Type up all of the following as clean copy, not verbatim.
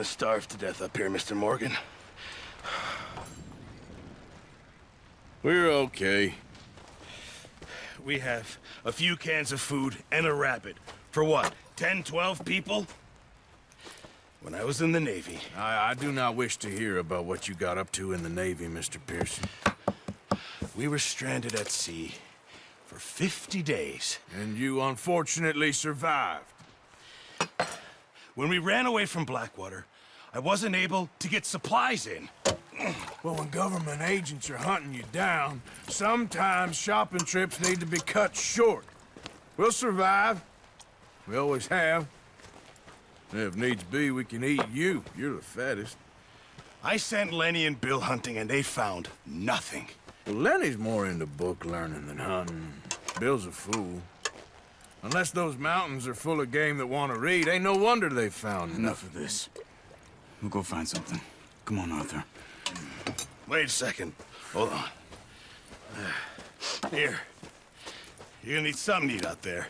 gonna starve to death up here, Mr. Morgan. We're okay. We have a few cans of food and a rabbit. For what, 10, 12 people? When I was in the Navy... I do not wish to hear about what you got up to in the Navy, Mr. Pearson. We were stranded at sea for 50 days. And you unfortunately survived. When we ran away from Blackwater, I wasn't able to get supplies in. Well, when government agents are hunting you down, sometimes shopping trips need to be cut short. We'll survive. We always have. If needs be, we can eat you. You're the fattest. I sent Lenny and Bill hunting, and they found nothing. Well, Lenny's more into book learning than hunting. Bill's a fool. Unless those mountains are full of game that want to read, ain't no wonder they found Enough of this. We'll go find something. Come on, Arthur. Wait a second. Hold on. Here. You're gonna need something to eat out there.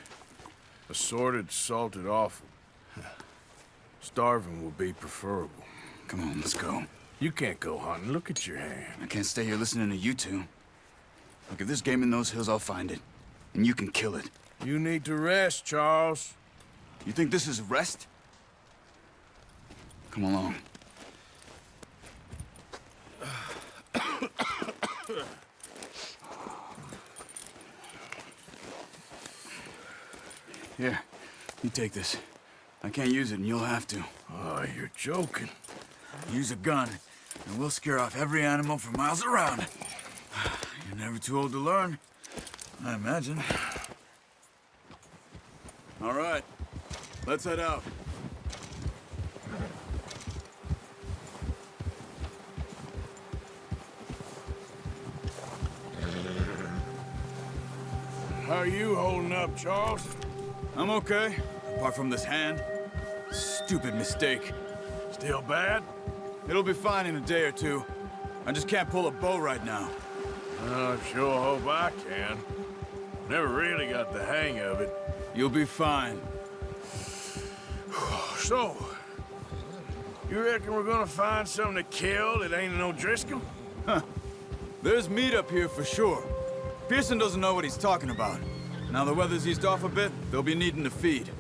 Assorted, salted offal. Starving will be preferable. Come on, let's go. You can't go hunting. Look at your hand. I can't stay here listening to you two. Look, if there's game in those hills, I'll find it. And you can kill it. You need to rest, Charles. You think this is rest? Come along. Here, you take this. I can't use it, and you'll have to. Oh, you're joking. Use a gun, and we'll scare off every animal for miles around. You're never too old to learn, I imagine. All right, let's head out. How are you holding up, Charles? I'm okay, apart from this hand. Stupid mistake. Still bad? It'll be fine in a day or two. I just can't pull a bow right now. I sure hope I can. Never really got the hang of it. You'll be fine. So, you reckon we're gonna find something to kill that ain't no Driscoll? Huh. There's meat up here for sure. Pearson doesn't know what he's talking about. Now the weather's eased off a bit, they'll be needing to feed.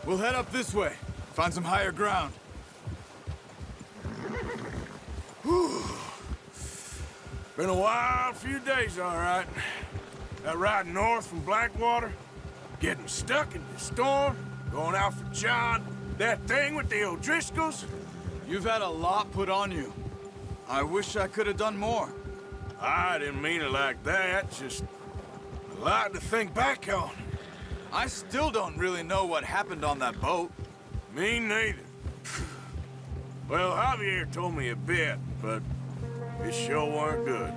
We'll head up this way, find some higher ground. Whew. Been a wild few days, all right. That ride north from Blackwater, getting stuck in the storm, going out for John, that thing with the O'Driscolls. You've had a lot put on you. I wish I could have done more. I didn't mean it like that, just a lot to think back on. I still don't really know what happened on that boat. Me neither. Well, Javier told me a bit, but it sure weren't good.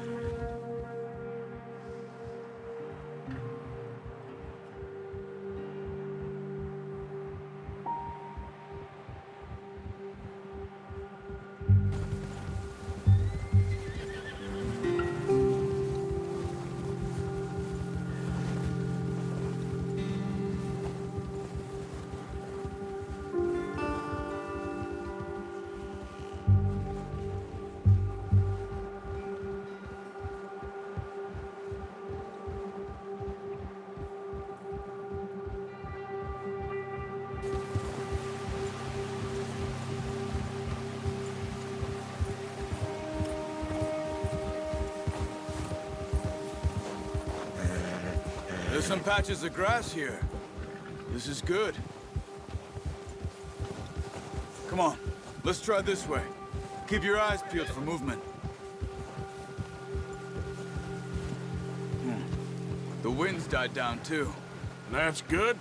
There's some patches of grass here. This is good. Come on, let's try this way. Keep your eyes peeled for movement. The wind's died down too. That's good.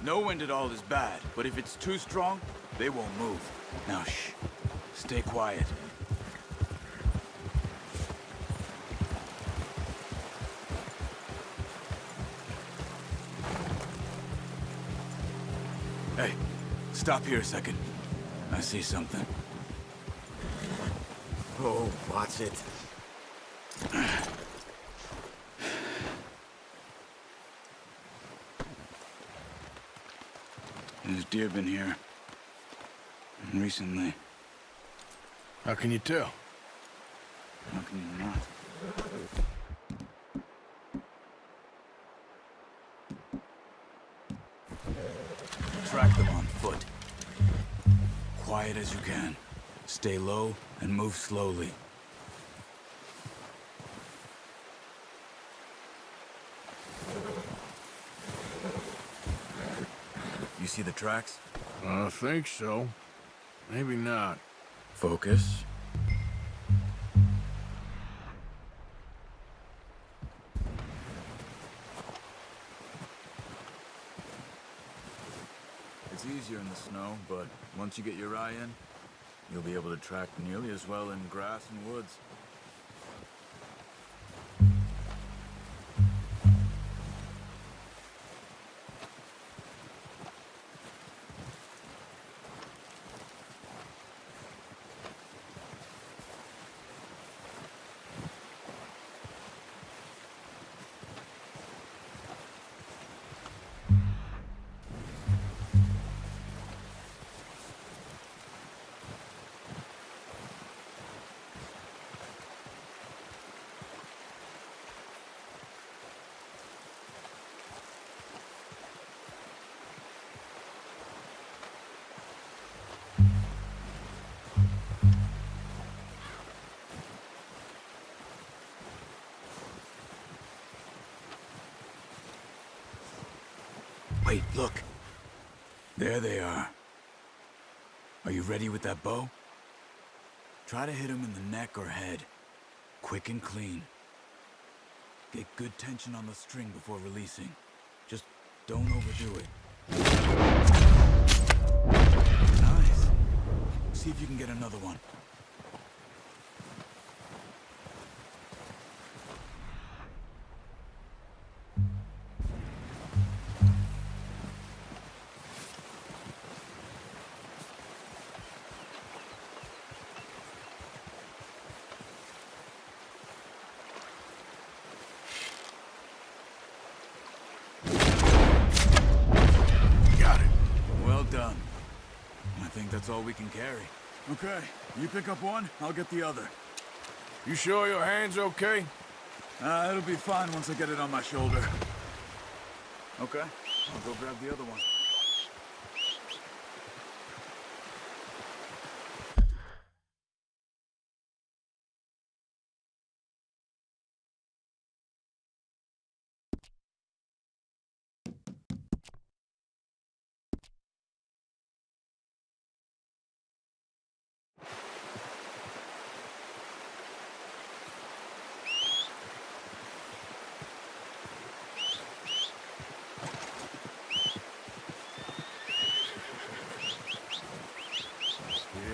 No wind at all is bad, but if it's too strong, they won't move. Now shh, stay quiet. Hey, stop here a second. I see something. Oh, what's it? There's deer been here. Recently. How can you tell? How can you not? Track them on foot. Quiet as you can. Stay low and move slowly. You see the tracks? I think so. Maybe not. Focus. It's easier in the snow, but once you get your eye in, you'll be able to track nearly as well in grass and woods. Wait, look. There they are. Are you ready with that bow? Try to hit him in the neck or head. Quick and clean. Get good tension on the string before releasing. Just don't overdo it. Nice. See if you can get another one. Done. I think that's all we can carry. Okay, you pick up one, I'll get the other. You sure your hand's okay? It'll be fine once I get it on my shoulder. Okay, I'll go grab the other one.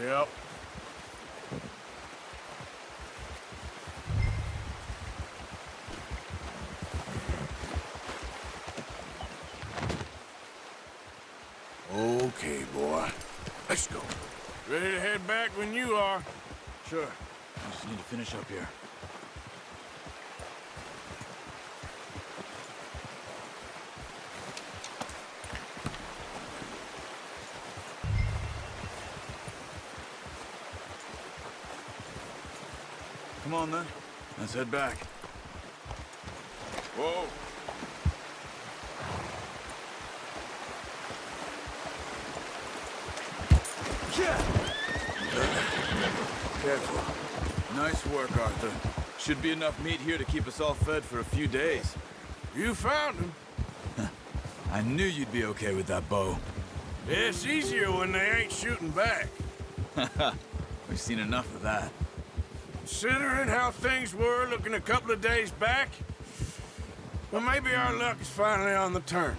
Yep. Okay, boy. Let's go. Ready to head back when you are. Sure. I just need to finish up here. Come on, then. Let's head back. Whoa! Careful. Nice work, Arthur. Should be enough meat here to keep us all fed for a few days. You found him. I knew you'd be okay with that bow. It's easier when they ain't shooting back. We've seen enough of that. Considering how things were looking a couple of days back, well, maybe our luck is finally on the turn.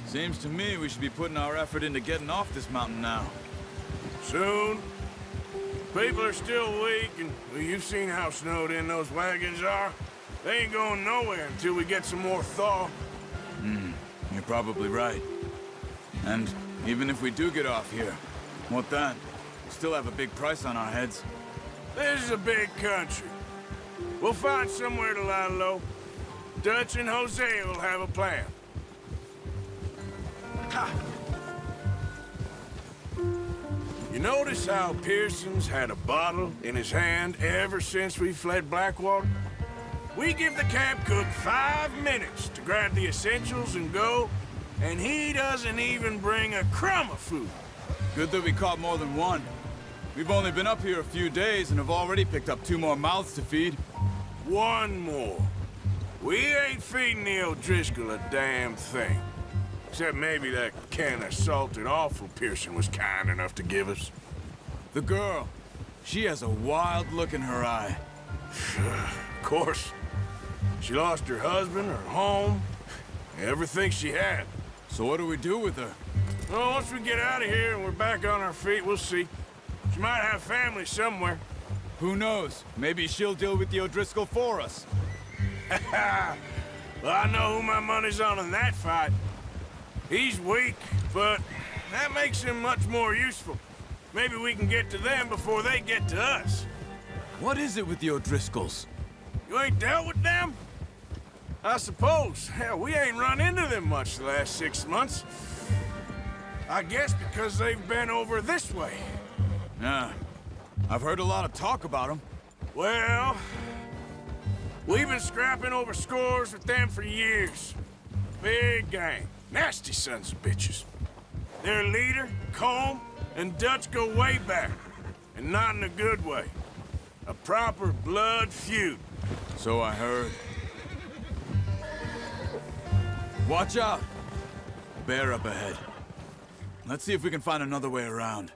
Seems to me we should be putting our effort into getting off this mountain now. Soon. People are still weak, and well, you've seen how snowed in those wagons are. They ain't going nowhere until we get some more thaw. You're probably right. And even if we do get off here, what then? We still have a big price on our heads. This is a big country. We'll find somewhere to lie low. Dutch and Jose will have a plan. Ha! You notice how Pearson's had a bottle in his hand ever since we fled Blackwater? We give the camp cook 5 minutes to grab the essentials and go, and he doesn't even bring a crumb of food. Good that we caught more than one. We've only been up here a few days and have already picked up 2 more mouths to feed. One more. We ain't feeding the O'Driscoll a damn thing. Except maybe that can of salted offal Pearson was kind enough to give us. The girl, she has a wild look in her eye. Of course. She lost her husband, her home, everything she had. So what do we do with her? Well, once we get out of here and we're back on our feet, we'll see. She might have family somewhere. Who knows? Maybe she'll deal with the O'Driscoll for us. Well, I know who my money's on in that fight. He's weak, but that makes him much more useful. Maybe we can get to them before they get to us. What is it with the O'Driscolls? You ain't dealt with them? I suppose. Hell, we ain't run into them much the last 6 months. I guess because they've been over this way. Yeah, I've heard a lot of talk about them. Well, we've been scrapping over scores with them for years. Big gang. Nasty sons of bitches. Their leader, Combe, and Dutch go way back. And not in a good way. A proper blood feud. So I heard. Watch out! Bear up ahead. Let's see if we can find another way around.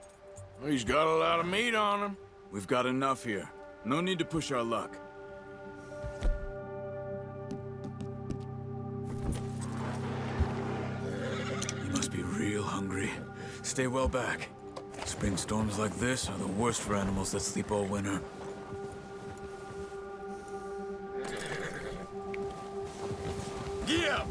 Well, he's got a lot of meat on him. We've got enough here. No need to push our luck. You must be real hungry. Stay well back. Spring storms like this are the worst for animals that sleep all winter. Yeah!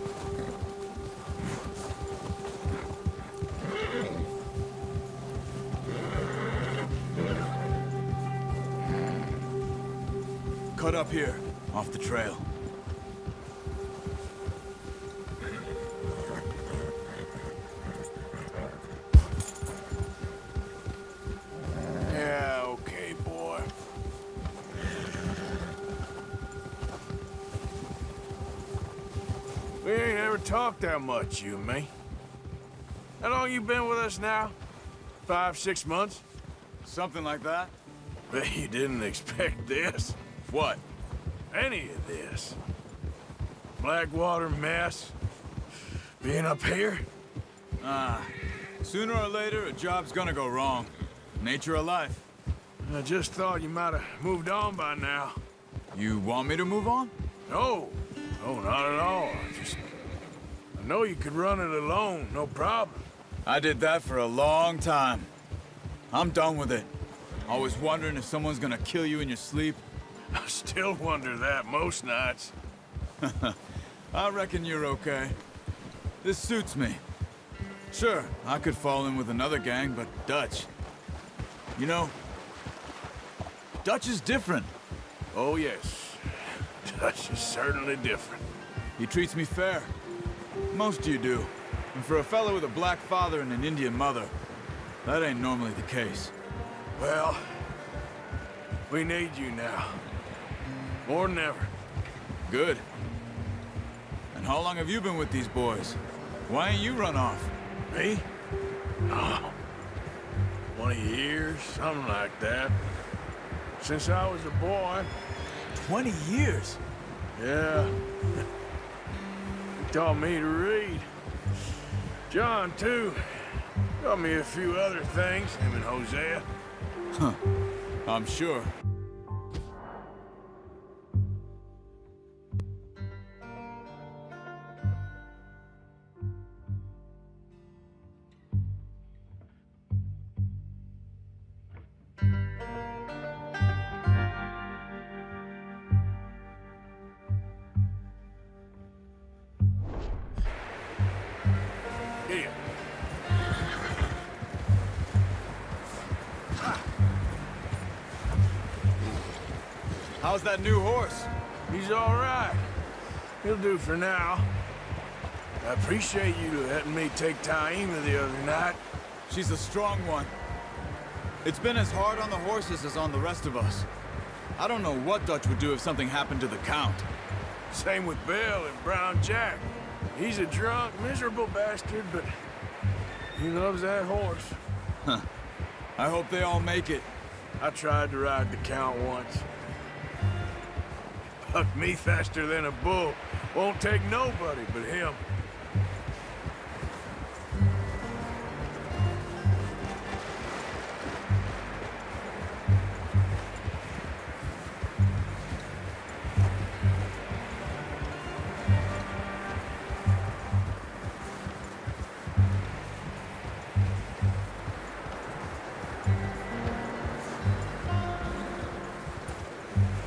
Cut up here, off the trail. Yeah, okay, boy. We ain't ever talked that much, you and me. How long you been with us now? 5, 6 months? Something like that? Bet you didn't expect this. What? Any of this. Blackwater mess. Being up here? Sooner or later, a job's gonna go wrong. Nature of life. I just thought you might have moved on by now. You want me to move on? No. No, not at all. I know you could run it alone, no problem. I did that for a long time. I'm done with it. Always wondering if someone's gonna kill you in your sleep. I still wonder that most nights. I reckon you're okay. This suits me. Sure, I could fall in with another gang, but Dutch... You know, Dutch is different. Oh, yes. Dutch is certainly different. He treats me fair. Most of you do. And for a fellow with a black father and an Indian mother, that ain't normally the case. Well, we need you now. More than ever. Good. And how long have you been with these boys? Why ain't you run off? Me? Oh, 20 years, something like that. Since I was a boy. 20 years? Yeah. He taught me to read. John, too. Taught me a few other things, him and Hosea. Huh. I'm sure. Here. How's that new horse? He's all right. He'll do for now. I appreciate you letting me take Taima the other night. She's a strong one. It's been as hard on the horses as on the rest of us. I don't know what Dutch would do if something happened to the Count. Same with Bill and Brown Jack. He's a drunk, miserable bastard, but he loves that horse. Huh. I hope they all make it. I tried to ride the Count once. Bucked me faster than a bull. Won't take nobody but him.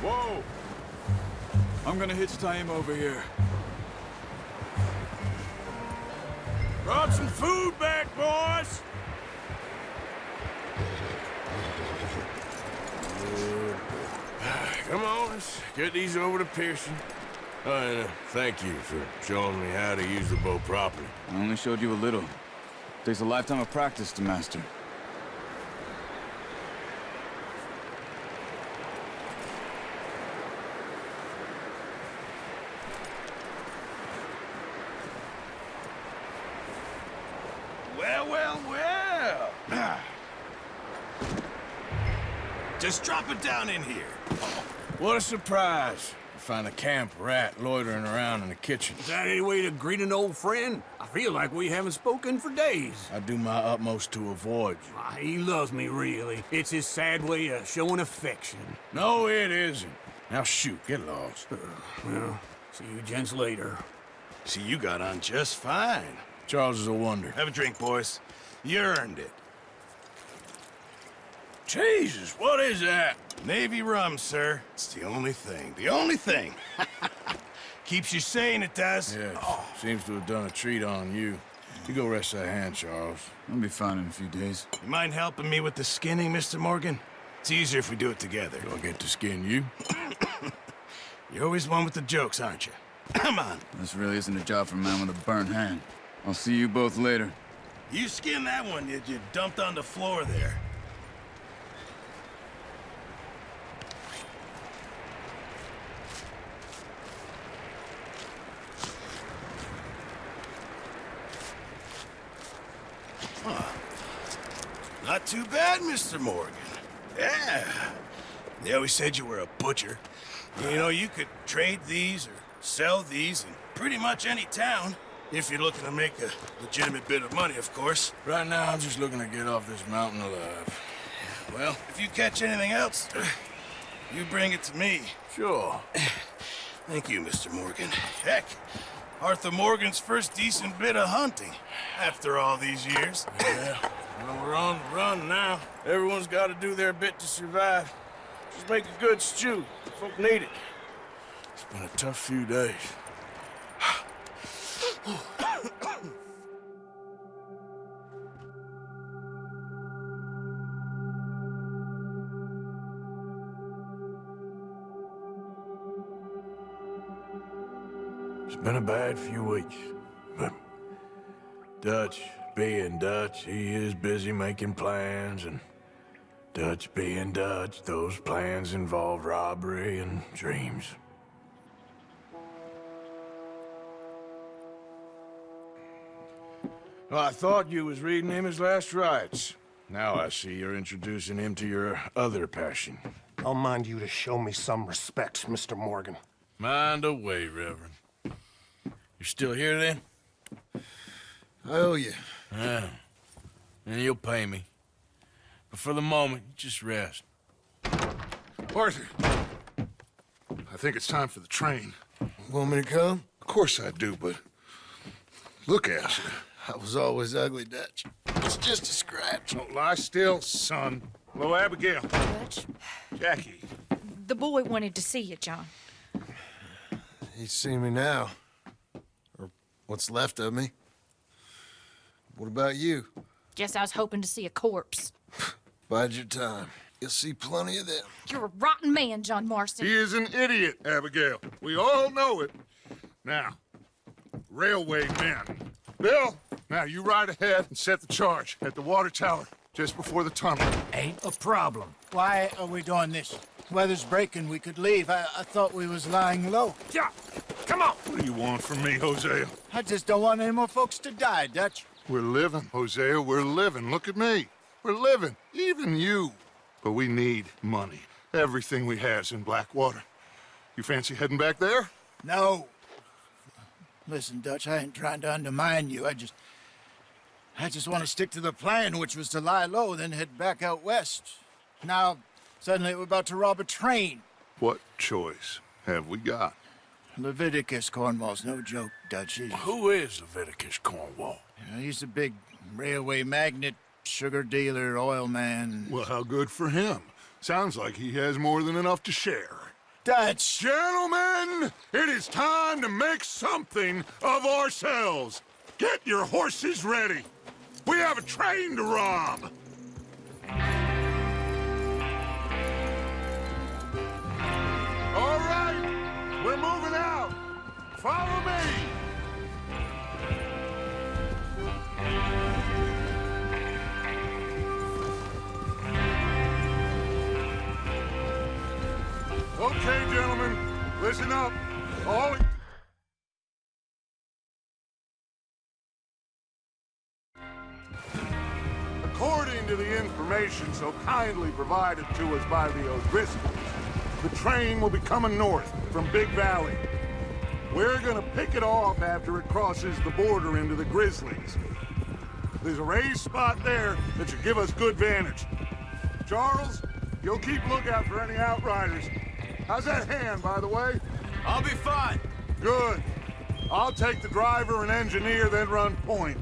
Whoa! I'm gonna hitch tie him over here. Brought some food back, boys! Come on, let's get these over to Pearson. And thank you for showing me how to use the bow properly. I only showed you a little. Takes a lifetime of practice to master. Well. Just drop it down in here. What a surprise. To find a camp rat loitering around in the kitchen. Is that any way to greet an old friend? I feel like we haven't spoken for days. I do my utmost to avoid you. He loves me, really. It's his sad way of showing affection. No, it isn't. Now shoot, get lost. Well, see you gents later. See, you got on just fine. Charles is a wonder. Have a drink, boys. You earned it. Jesus, what is that? Navy rum, sir. It's the only thing. The only thing. Keeps you sane, it does. Yes, seems to have done a treat on you. You go rest that hand, Charles. I'll be fine in a few days. You mind helping me with the skinning, Mr. Morgan? It's easier if we do it together. Do I get to skin you? You're always one with the jokes, aren't you? Come on. This really isn't a job for a man with a burnt hand. I'll see you both later. You skinned that one that you dumped on the floor there. Not too bad, Mr. Morgan. Yeah. They always said you were a butcher. You know, you could trade these or sell these in pretty much any town. If you're looking to make a legitimate bit of money, of course. Right now, I'm just looking to get off this mountain alive. Well, if you catch anything else, you bring it to me. Sure. Thank you, Mr. Morgan. Heck, Arthur Morgan's first decent bit of hunting after all these years. Yeah, well, we're on the run now. Everyone's got to do their bit to survive. Just make a good stew. The folk need it. It's been a tough few days. It's been a bad few weeks, but Dutch being Dutch, he is busy making plans, and Dutch being Dutch, those plans involve robbery and dreams. Well, I thought you was reading him his last rites. Now I see you're introducing him to your other passion. I'll mind you to show me some respect, Mr. Morgan. Mind away, Reverend. You're still here, then? I owe you. Yeah. And you'll pay me. But for the moment, just rest. Arthur, I think it's time for the train. Want me to come? Of course I do, but look at you. I was always ugly, Dutch. It's just a scratch. Don't lie still, son. Hello, Abigail. Dutch, Jackie. the boy wanted to see you, John. He's seen me now. Or what's left of me. What about you? Guess I was hoping to see a corpse. Bide your time. You'll see plenty of them. You're a rotten man, John Marston. He is an idiot, Abigail. We all know it. Now, railway men. Bill, now you ride ahead and set the charge at the water tower. just before the tunnel. Ain't a problem. Why are we doing this? Weather's breaking, we could leave. I thought we was lying low. Yeah, come on. What do you want from me, Hosea? I just don't want any more folks to die, Dutch. We're living, Hosea, we're living. Look at me. We're living, even you. But we need money. Everything we has in Blackwater. You fancy heading back there? No. Listen, Dutch, I ain't trying to undermine you. I just want to stick to the plan, which was to lie low, then head back out west. Now, suddenly we're about to rob a train. What choice have we got? Leviticus Cornwall's no joke, Dutch. Who is Leviticus Cornwall? He's a big railway magnate, sugar dealer, oil man. Well, how good for him. Sounds like he has more than enough to share. Dutch! Gentlemen, it is time to make something of ourselves. Get your horses ready. We have a train to rob. All right, we're moving out. Follow me. Okay, gentlemen, listen up. All... According to the information so kindly provided to us by the O'Driscolls, the train will be coming north from Big Valley. We're gonna pick it off after it crosses the border into the Grizzlies. There's a raised spot there that should give us good vantage. Charles, you'll keep lookout for any outriders. How's that hand, by the way? I'll be fine. Good. I'll take the driver and engineer, then run point.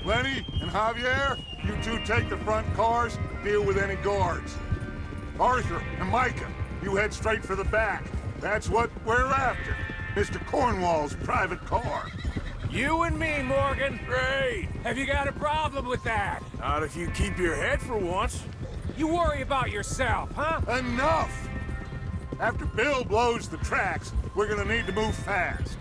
Lenny and Javier, you two take the front cars, deal with any guards. Arthur and Micah, you head straight for the back. That's what we're after. Mr. Cornwall's private car. You and me, Morgan. Great. Have you got a problem with that? Not if you keep your head for once. You worry about yourself, huh? Enough! After Bill blows the tracks, we're gonna need to move fast.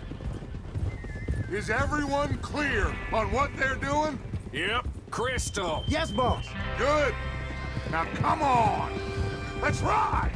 Is everyone clear on what they're doing? Yep. Crystal. Yes, boss. Good. Now come on. Let's ride.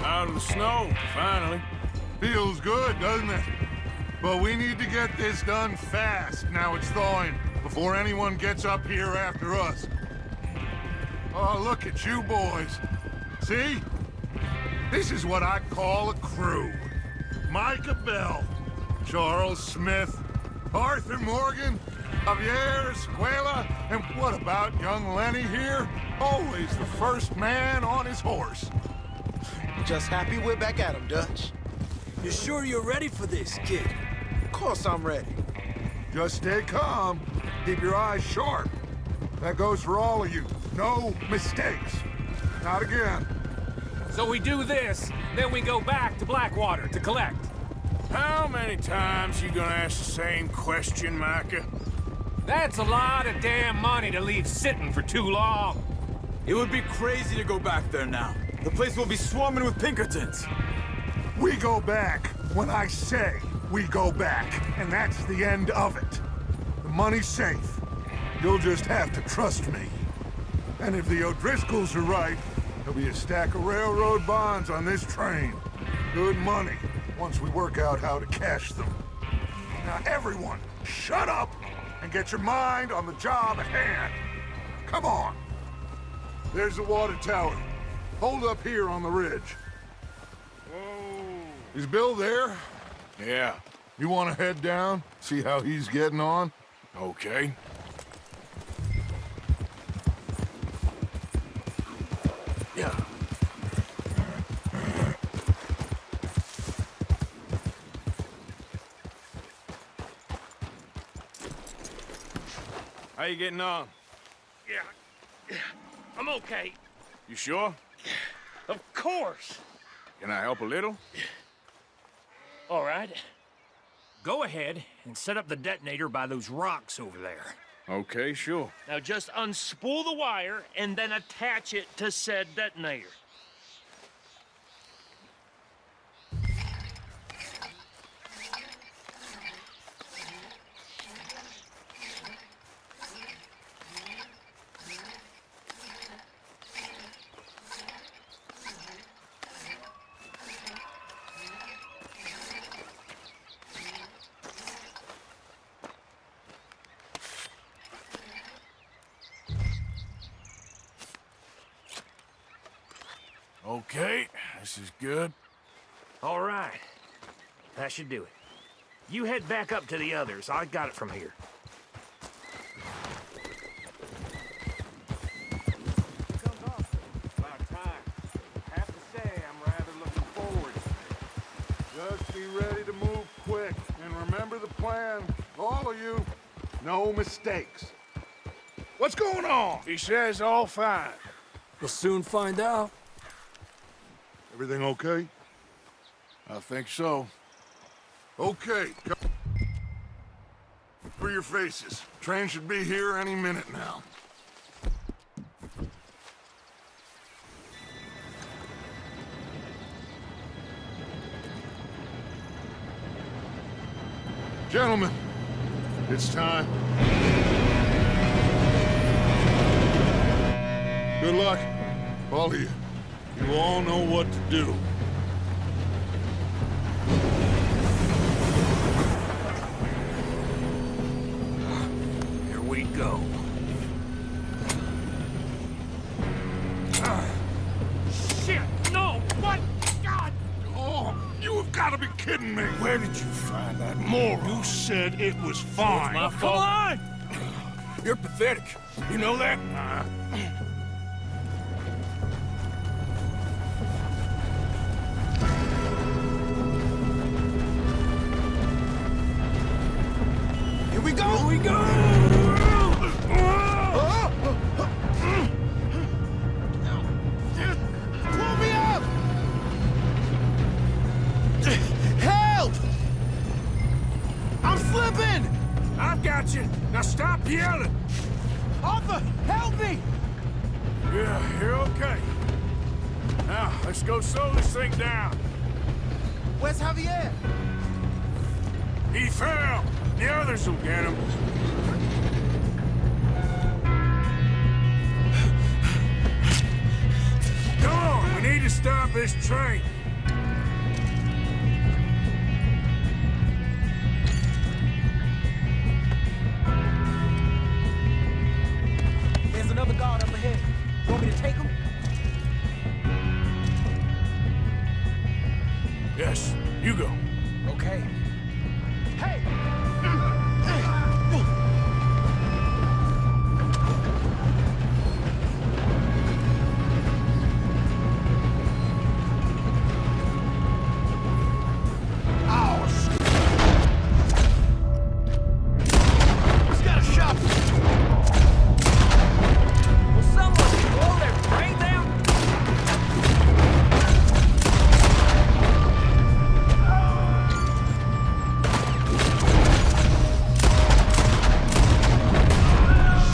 Out of the snow, finally. Feels good, doesn't it? But we need to get this done fast, now it's thawing, before anyone gets up here after us. Oh, look at you boys. See? This is what I call a crew. Micah Bell, Charles Smith, Arthur Morgan, Javier Escuela, and what about young Lenny here? Always the first man on his horse. Just happy we're back at him, Dutch. You sure you're ready for this, kid? Of course I'm ready. Just stay calm. Keep your eyes sharp. That goes for all of you. No mistakes. Not again. So we do this, then we go back to Blackwater to collect. How many times you gonna ask the same question, Micah? That's a lot of damn money to leave sitting for too long. It would be crazy to go back there now. The place will be swarming with Pinkertons. We go back when I say we go back, and that's the end of it. The money's safe. You'll just have to trust me. And if the O'Driscolls are right, there'll be a stack of railroad bonds on this train. Good money, once we work out how to cash them. Now everyone, shut up and get your mind on the job at hand. Come on. There's the water tower. Hold up here on the ridge. Whoa. Is Bill there? Yeah, You want to head down, see how he's getting on? okay. Yeah. How you getting on? Yeah, I'm okay. You sure? Of course. Can I help a little? All right. Go ahead and set up the detonator by those rocks over there. Okay, sure. Now just unspool the wire and then attach it to said detonator. Okay, this is good. All right. That should do it. You head back up to the others. I got it from here. About time. Have to say, I'm rather looking forward to it. Just be ready to move quick, and remember the plan. All of you, no mistakes. What's going on? He says all fine. We'll soon find out. Everything okay? I think so. Okay. Cover your faces. Train should be here any minute now. Gentlemen, it's time. Good luck, all of you. You all know what to do. Here we go. Shit! No! What? God! Oh, you have got to be kidding me. Where did you find that moron? You said it was fine. My fault. Come on! You're pathetic. You know that? Here we go! Here we go! Pull me up! Help! I'm slipping! I've got you. Now stop yelling. Arthur, help me! Yeah, you're okay. Now, let's go slow this thing down. Where's Javier? He fell. The others will get him. Come on, we need to stop this train. There's another guard up ahead. Want me to take him? Yes, you go. Okay. Hey! He's got a shot! Will someone blow their brains out?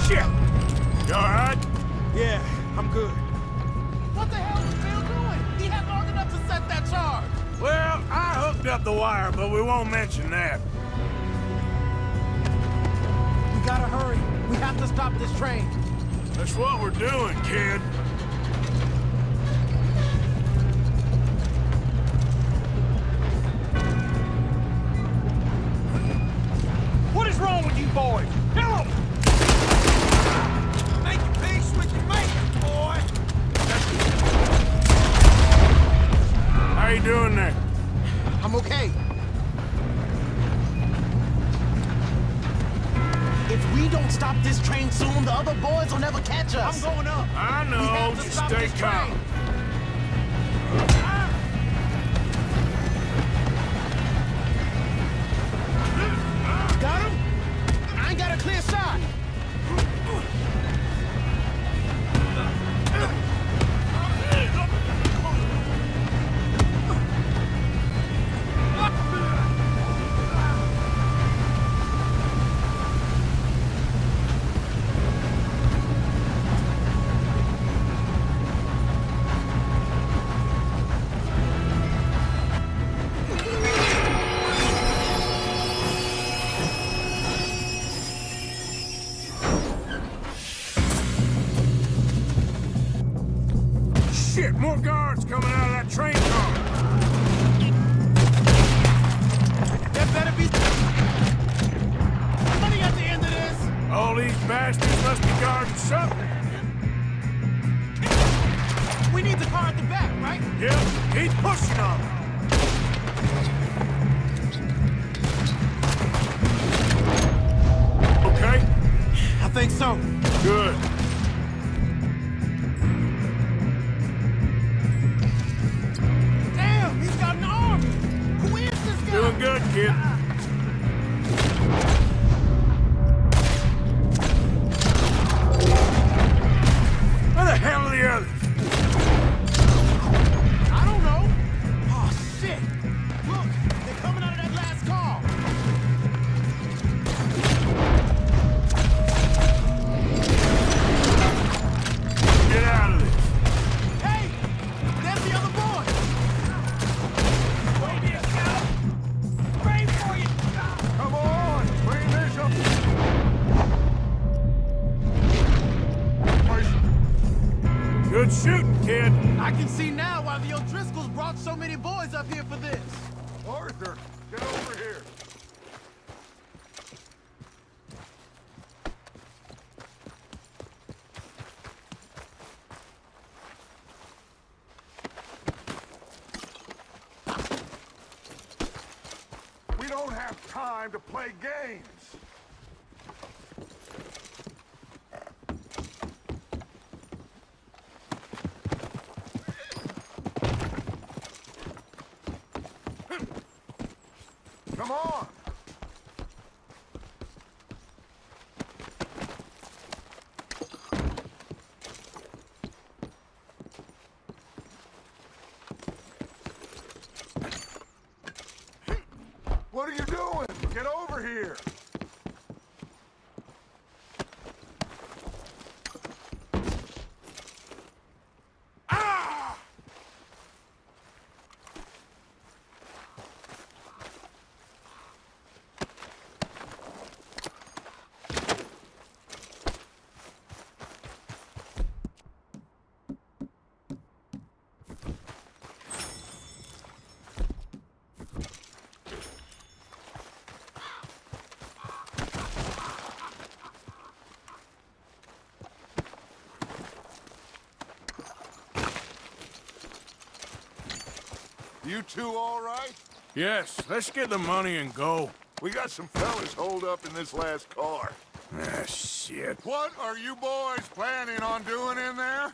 Shit! You all right? Yeah, I'm good. What the hell is Bill doing? He had long enough to set that charge! Well, I hooked up the wire, but we won't mention that. We gotta hurry. We have to stop this train. That's what we're doing, kid. What is wrong with you boys? Help! Make your peace with your mate, boy! How you doing there? I'm okay. If we don't don't stop this train soon, the other boys will never catch us. I'm going up. I We know, have to just stop stay this calm. train. Got him? I ain't got a clear shot. Shit, more guards coming out of that train car. There better be money at the end of this. All these bastards must be guarding something. We need the car at the back, right? Yep, keep pushing on them. Okay? I think so. Good. Damn, he's got an army. Who is this guy? Doing good, kid. Where the hell are the others? I don't know. Oh, shit. Look, they're coming out of that last car. Get out of this. Hey, there's the other boy. Wait here, scout. Pray for you. Come on, clean this up. Good shooting, kid. I can see now why the O'Driscolls brought so many boys up here for this. Arthur, get over here. We don't have time to play games. Come on! What are you doing? Get over here! Ah! You two all right? Yes, let's get the money and go. We got some fellas holed up in this last car. Ah, shit. What are you boys planning on doing in there?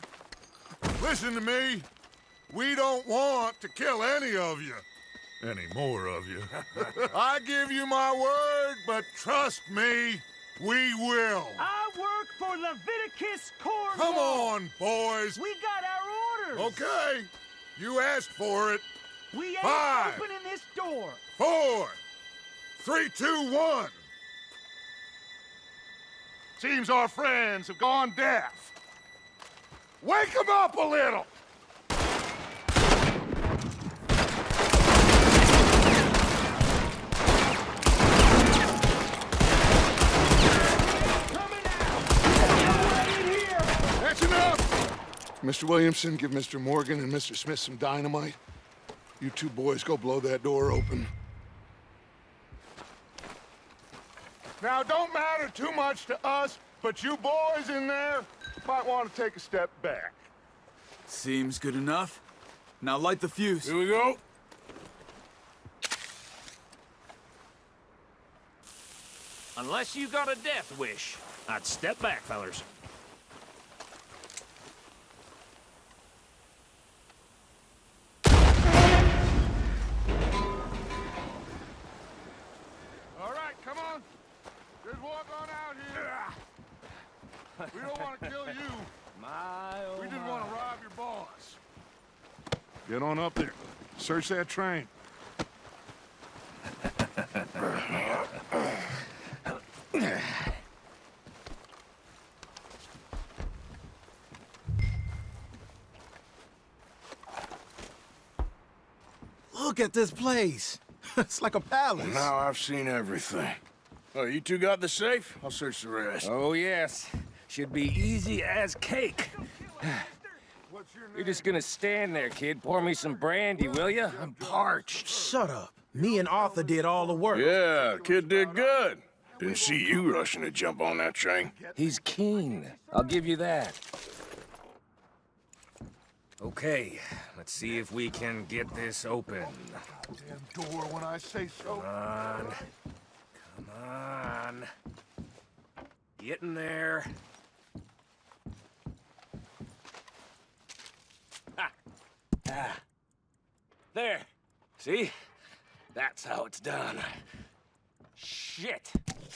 Listen to me. We don't want to kill any of you. Any more of you. I give you my word, but trust me, we will. I work for Leviticus Corps. Come on, boys. We got our orders. Okay. You asked for it. We ain't 5, opening this door. 4, 3, 2, 1. Seems our friends have gone deaf. Wake them up a little. That's enough! Mr. Williamson, give Mr. Morgan and Mr. Smith some dynamite. You two boys go blow that door open. Now, it don't matter too much to us, but you boys in there might want to take a step back. Seems good enough. Now light the fuse. Here we go. Unless you got a death wish. I'd step back, fellers. All right, come on. Just walk on out here. We don't want to kill you. We just want to rob your boss. Get on up there. Search that train. Look at this place. It's like a palace. Now I've seen everything. Oh, you two got the safe? I'll search the rest. Oh, yes. Should be easy as cake. What's your name? You're just gonna stand there, kid. Pour me some brandy, will ya? I'm parched. Shut up. Me and Arthur did all the work. Yeah, kid did good. Didn't see you rushing to jump on that train. He's keen. I'll give you that. Okay, let's see if we can get this open. Damn door when I say so. Come on. Get in there. Ah. There. See? That's how it's done. Shit.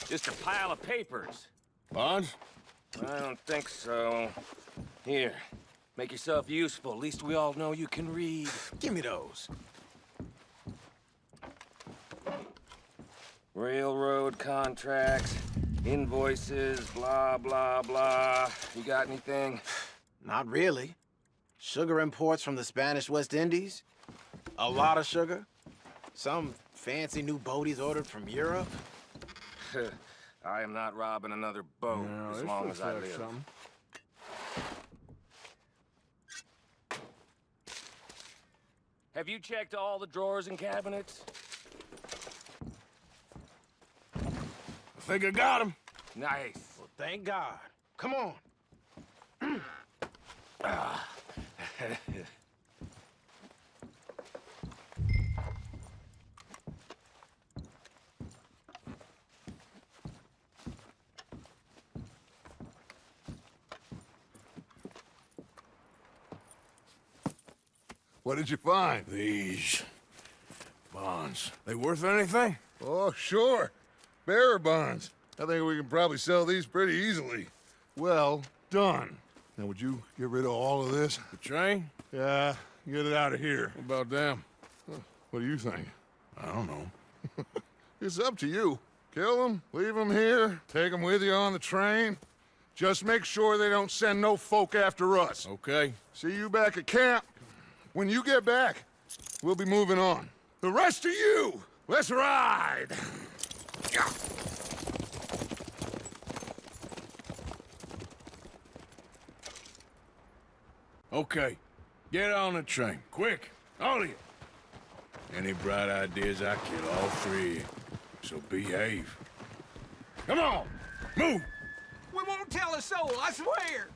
Just a pile of papers. Bonds? I don't think so. Here. Make yourself useful. At least we all know you can read. Give me those. Railroad contracts, invoices, blah, blah, blah. You got anything? Not really. Sugar imports from the Spanish West Indies. A lot of sugar. Some fancy new boat he's ordered from Europe. I am not robbing another boat as long as I live. Have you checked all the drawers and cabinets? I think I got him. Nice. Well, thank God. Come on. What did you find? These bonds. They worth anything? Oh, sure. Bearer bonds. I think we can probably sell these pretty easily. Well done. Now, would you get rid of all of this? The train? Yeah, get it out of here. What about them? What do you think? I don't know. It's up to you. Kill them, leave them here, take them with you on the train. Just make sure they don't send no folk after us. Okay. See you back at camp. When you get back, we'll be moving on. The rest of you, let's ride! Okay. Get on the train. Quick. All of you. Any bright ideas, I kill all three of you. So behave. Come on! Move! We won't tell a soul, I swear.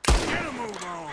Get a move on!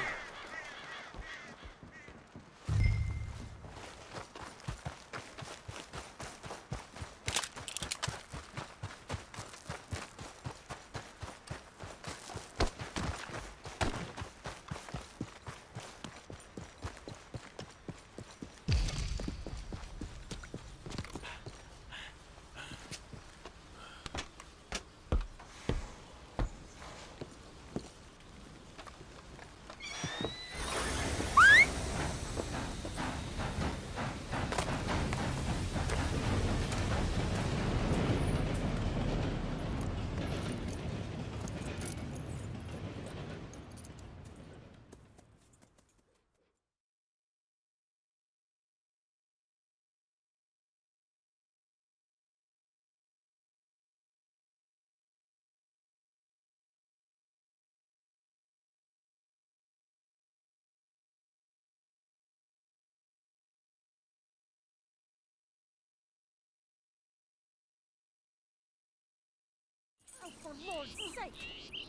Oh, for Lord's sake,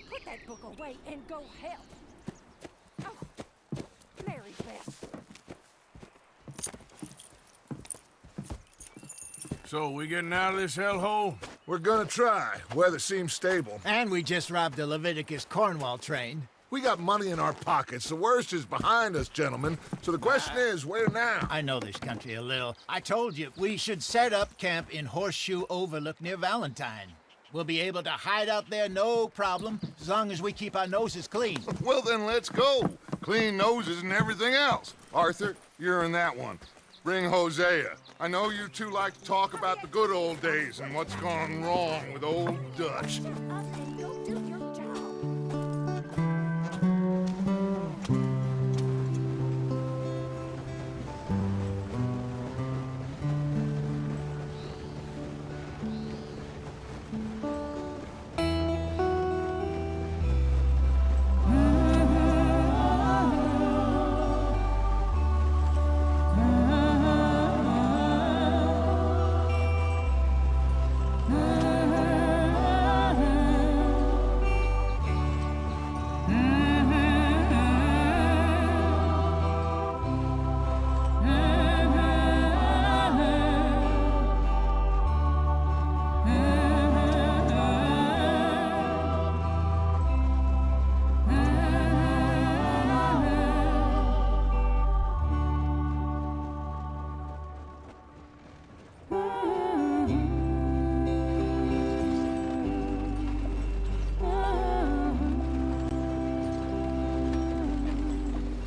put that book away and go help. Oh, Mary Beth. So, we getting out of this hellhole? We're gonna try. Weather seems stable. And we just robbed a Leviticus Cornwall train. We got money in our pockets. The worst is behind us, gentlemen. So the question is, where now? I know this country a little. I told you, we should set up camp in Horseshoe Overlook near Valentine. We'll be able to hide out there, no problem, as long as we keep our noses clean. Well, then let's go. Clean noses and everything else. Arthur, you're in that one. Bring Hosea. I know you two like to talk about the good old days and what's gone wrong with old Dutch. Up and go do your job.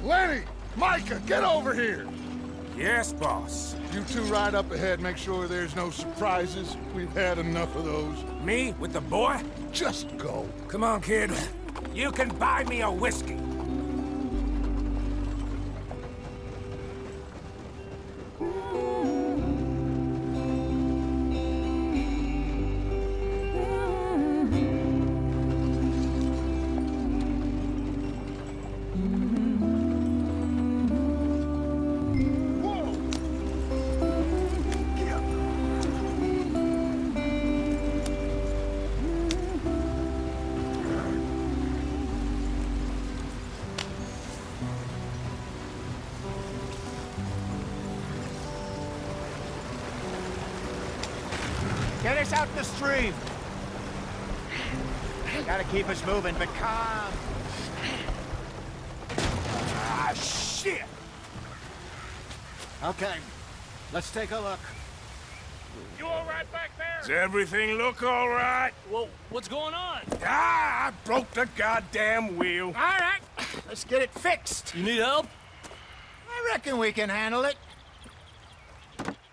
Lenny! Micah, get over here! Yes, boss. You two ride up ahead, make sure there's no surprises. We've had enough of those. Me with the boy? Just go. Come on, kid. You can buy me a whiskey. Get us out the stream. Gotta keep us moving, but calm. Ah, shit! Okay, let's take a look. You all right back there? Does everything look all right? Well, what's going on? Ah, I broke the goddamn wheel. All right, let's get it fixed. You need help? I reckon we can handle it.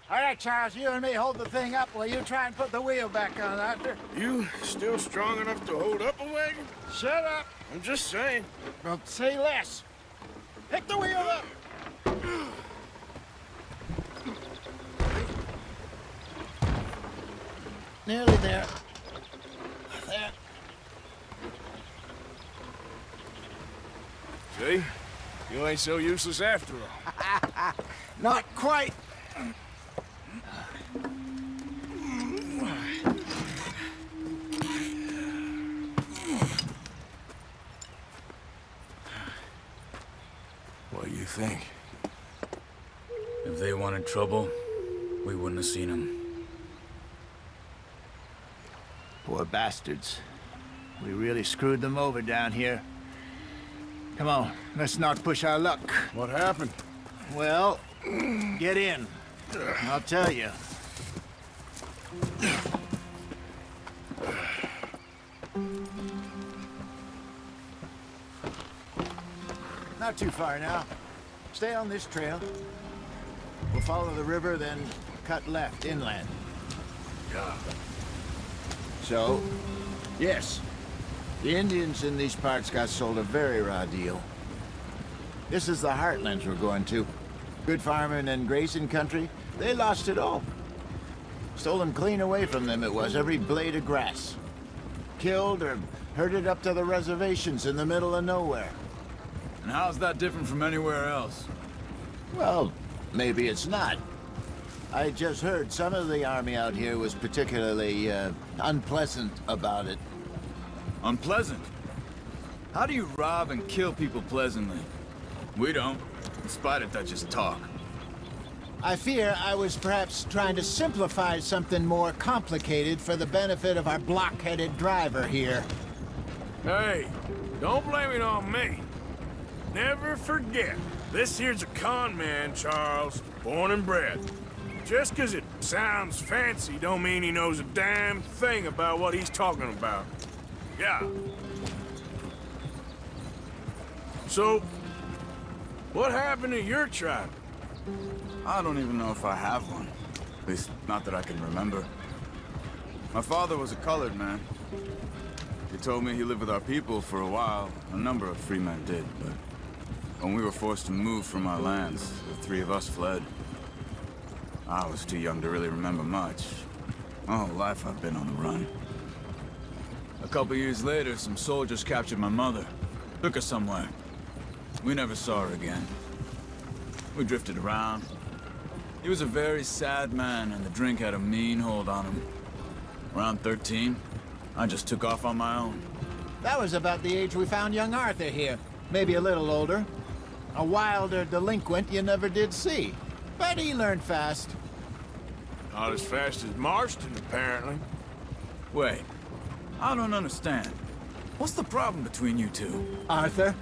All right, Charles, you and me hold the thing up while you try and put the wheel back on, Arthur. You still strong enough to hold up a wagon? Shut up. I'm just saying. Well, say less. Pick the wheel up. Nearly there. There. See? You ain't so useless after all. Not quite. What do you think? If they wanted trouble, we wouldn't have seen them. Poor bastards. We really screwed them over down here. Come on, let's not push our luck. What happened? Well, get in. I'll tell you. Not too far now. Stay on this trail. We'll follow the river, then cut left inland. So, yes, the Indians in these parts got sold a very raw deal. This is the heartlands we're going to. Good farming and grazing country, they lost it all. Stolen clean away from them it was, every blade of grass. Killed or herded up to the reservations in the middle of nowhere. And how's that different from anywhere else? Well, maybe it's not. I just heard some of the army out here was particularly, unpleasant about it. Unpleasant? How do you rob and kill people pleasantly? We don't, in spite of Dutch's talk. I fear I was perhaps trying to simplify something more complicated for the benefit of our block-headed driver here. Hey, don't blame it on me. Never forget, this here's a con man, Charles, born and bred. Just 'cause it sounds fancy don't mean he knows a damn thing about what he's talking about. Yeah. So, what happened to your tribe? I don't even know if I have one. At least, not that I can remember. My father was a colored man. He told me he lived with our people for a while. A number of free men did, but when we were forced to move from our lands, the three of us fled. I was too young to really remember much. My whole life I've been on the run. A couple years later, some soldiers captured my mother. Took her somewhere. We never saw her again. We drifted around. He was a very sad man, and the drink had a mean hold on him. Around 13, I just took off on my own. That was about the age we found young Arthur here. Maybe a little older. A wilder delinquent you never did see. But he learned fast. Not as fast as Marston, apparently. Wait, I don't understand. What's the problem between you two? Arthur?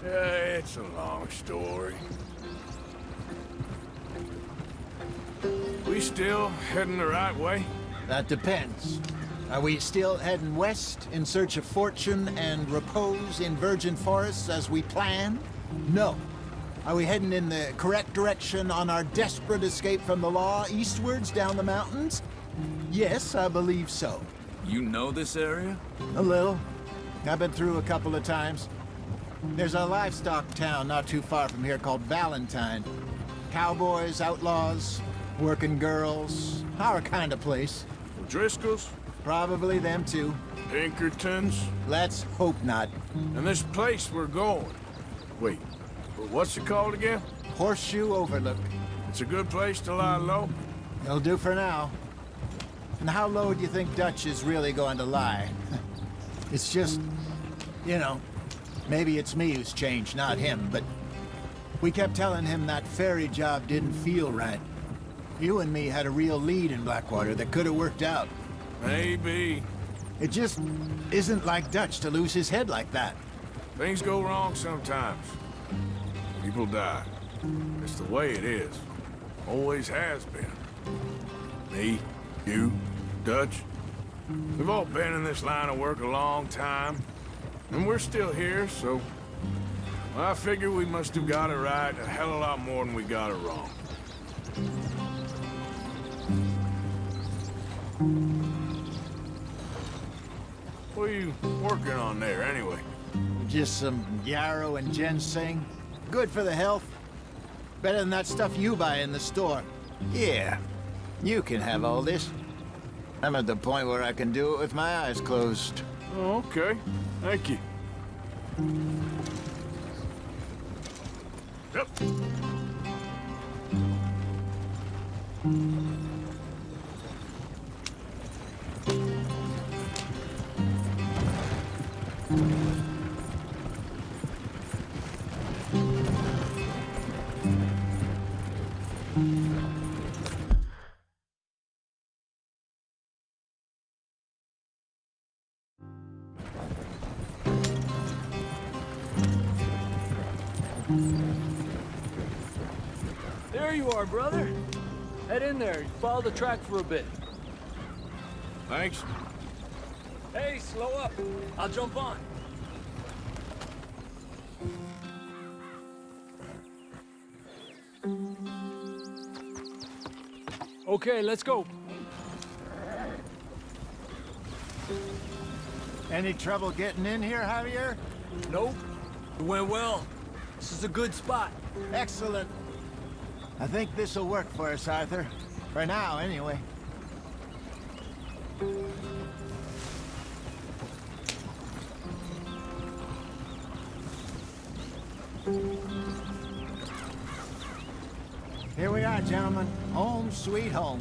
It's a long story. We still heading the right way? That depends. Are we still heading west in search of fortune and repose in virgin forests as we planned? No. Are we heading in the correct direction on our desperate escape from the law eastwards down the mountains? Yes, I believe so. You know this area? A little. I've been through a couple of times. There's a livestock town not too far from here called Valentine. Cowboys, outlaws, working girls, our kind of place. Driscoll's? Probably them too. Pinkertons? Let's hope not. And this place we're going. Wait, what's it called again? Horseshoe Overlook. It's a good place to lie low? It'll do for now. And how low do you think Dutch is really going to lie? It's just, you know, maybe it's me who's changed, not him, but we kept telling him that ferry job didn't feel right. You and me had a real lead in Blackwater that could have worked out. Maybe. It just isn't like Dutch to lose his head like that. Things go wrong sometimes. People die. It's the way it is. Always has been. Me, you, Dutch. We've all been in this line of work a long time. And we're still here, so... well, I figure we must have got it right a hell of a lot more than we got it wrong. What are you working on there, anyway? Just some yarrow and ginseng. Good for the health. Better than that stuff you buy in the store. Yeah, you can have all this. I'm at the point where I can do it with my eyes closed. Oh, okay. Thank you. Yep. There you are, brother. Head in there. Follow the track for a bit. Thanks. Hey, slow up. I'll jump on. Okay, let's go. Any trouble getting in here, Javier? Nope. It went well. This is a good spot. Excellent. I think this'll work for us, Arthur. For now, anyway. Here we are, gentlemen. Home sweet home.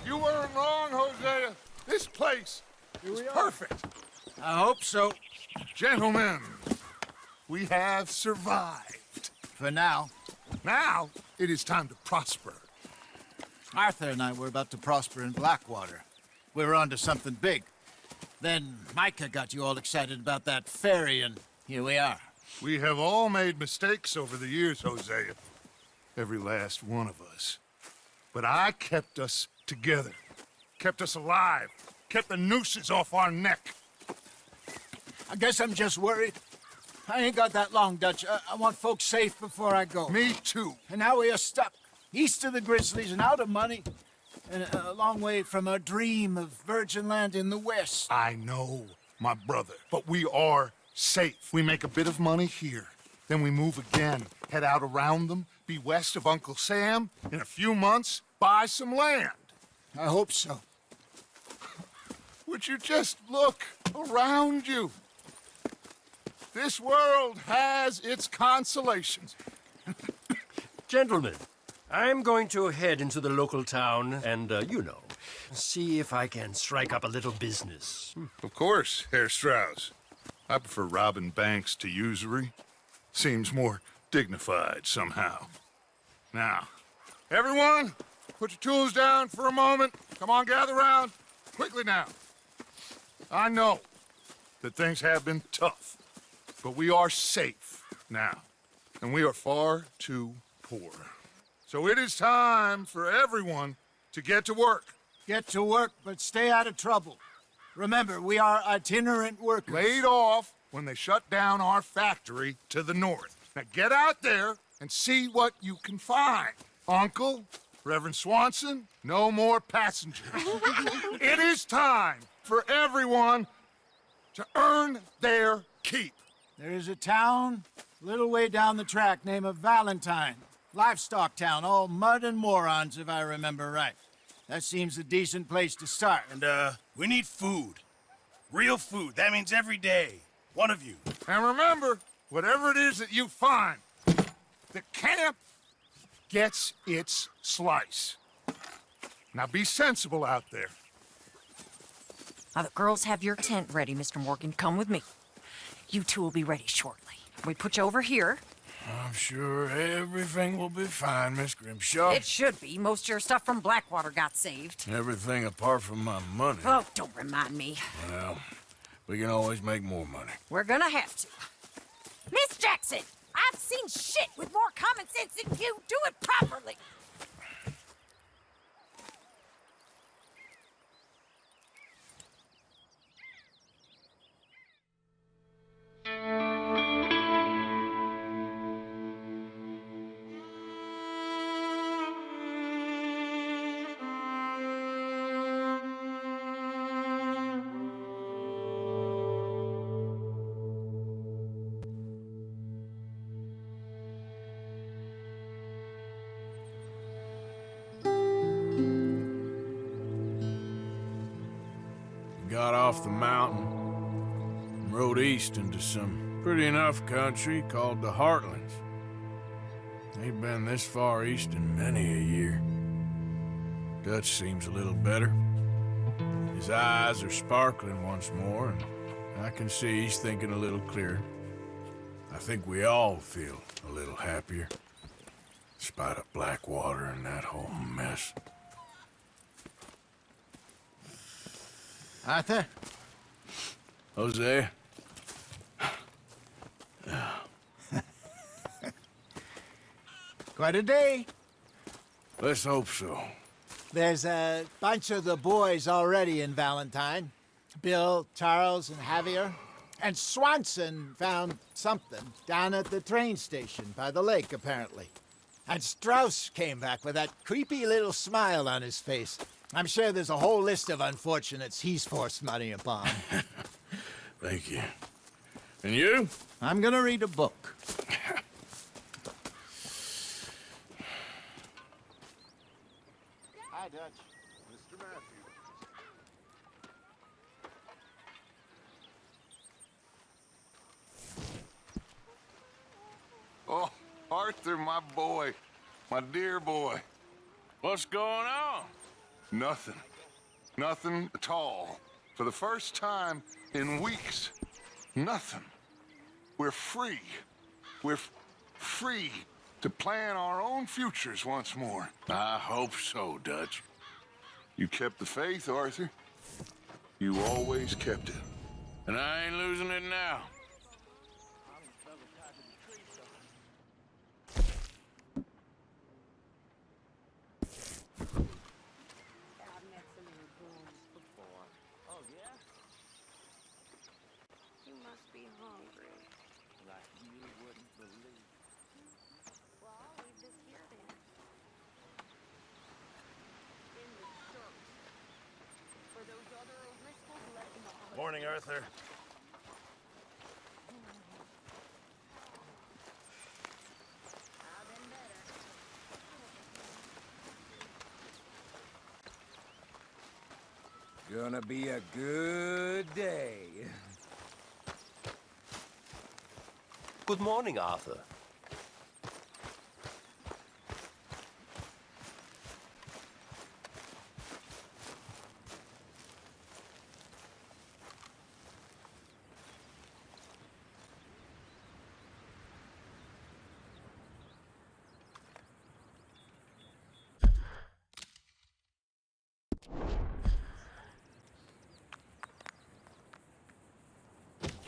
You weren't wrong, Hosea. This place is perfect. I hope so. Gentlemen, We have survived. For now. Now, it is time to prosper. Arthur and I were about to prosper in Blackwater. We were onto something big. Then Micah got you all excited about that ferry, and here we are. We have all made mistakes over the years, Hosea. Every last one of us. But I kept us together. Kept us alive. Kept the nooses off our neck. I guess I'm just worried. I ain't got that long, Dutch. I want folks safe before I go. Me too. And now we are stuck. East of the Grizzlies and out of money. And a long way from our dream of virgin land in the west. I know, my brother. But we are safe. We make a bit of money here. Then we move again. Head out around them. Be west of Uncle Sam. In a few months, buy some land. I hope so. Would you just look around you? This world has its consolations. Gentlemen, I'm going to head into the local town and, see if I can strike up a little business. Of course, Herr Strauss. I prefer robbing banks to usury. Seems more dignified somehow. Now, everyone, put your tools down for a moment. Come on, gather round. Quickly now. I know that things have been tough, but we are safe now, and we are far too poor. So it is time for everyone to get to work. Get to work, but stay out of trouble. Remember, we are itinerant workers. Laid off when they shut down our factory to the north. Now get out there and see what you can find. Uncle, Reverend Swanson, no more passengers. It is time for everyone to earn their keep. There is a town a little way down the track named Valentine. Livestock town, all mud and morons, if I remember right. That seems a decent place to start. And, we need food. Real food. That means every day. One of you. And remember, whatever it is that you find, the camp gets its slice. Now be sensible out there. Now, the girls have your tent ready, Mr. Morgan. Come with me. You two will be ready shortly. We put you over here. I'm sure everything will be fine, Miss Grimshaw. It should be. Most of your stuff from Blackwater got saved. Everything apart from my money. Oh, don't remind me. Well, we can always make more money. We're gonna have to. Miss Jackson, I've seen shit with more common sense than you. Do it properly. Got off the mountain and rode east into some pretty enough country called the Heartlands. Ain't been this far east in many a year. Dutch seems a little better. His eyes are sparkling once more, and I can see he's thinking a little clearer. I think we all feel a little happier, despite of Blackwater and that whole mess. Arthur? Jose? Quite a day. Let's hope so. There's a bunch of the boys already in Valentine. Bill, Charles, and Javier. And Swanson found something down at the train station by the lake, apparently. And Strauss came back with that creepy little smile on his face. I'm sure there's a whole list of unfortunates he's forced money upon. Thank you. And you? I'm gonna read a book. Hi, Dutch. Mr. Matthews. Oh, Arthur, my boy. My dear boy. What's going on? Nothing. Nothing at all. For the first time in weeks. Nothing. we're free. Free to plan our own futures once more. I hope so, Dutch. You kept the faith, Arthur. You always kept it. And I ain't losing it now. Oh, yeah? You must be hungry. Like you wouldn't believe. Well, I'll leave this here then. In the shirt. For those other O'Driscolls, let them know. Morning, Arthur. I've been better. Gonna be a good day. Good morning, Arthur.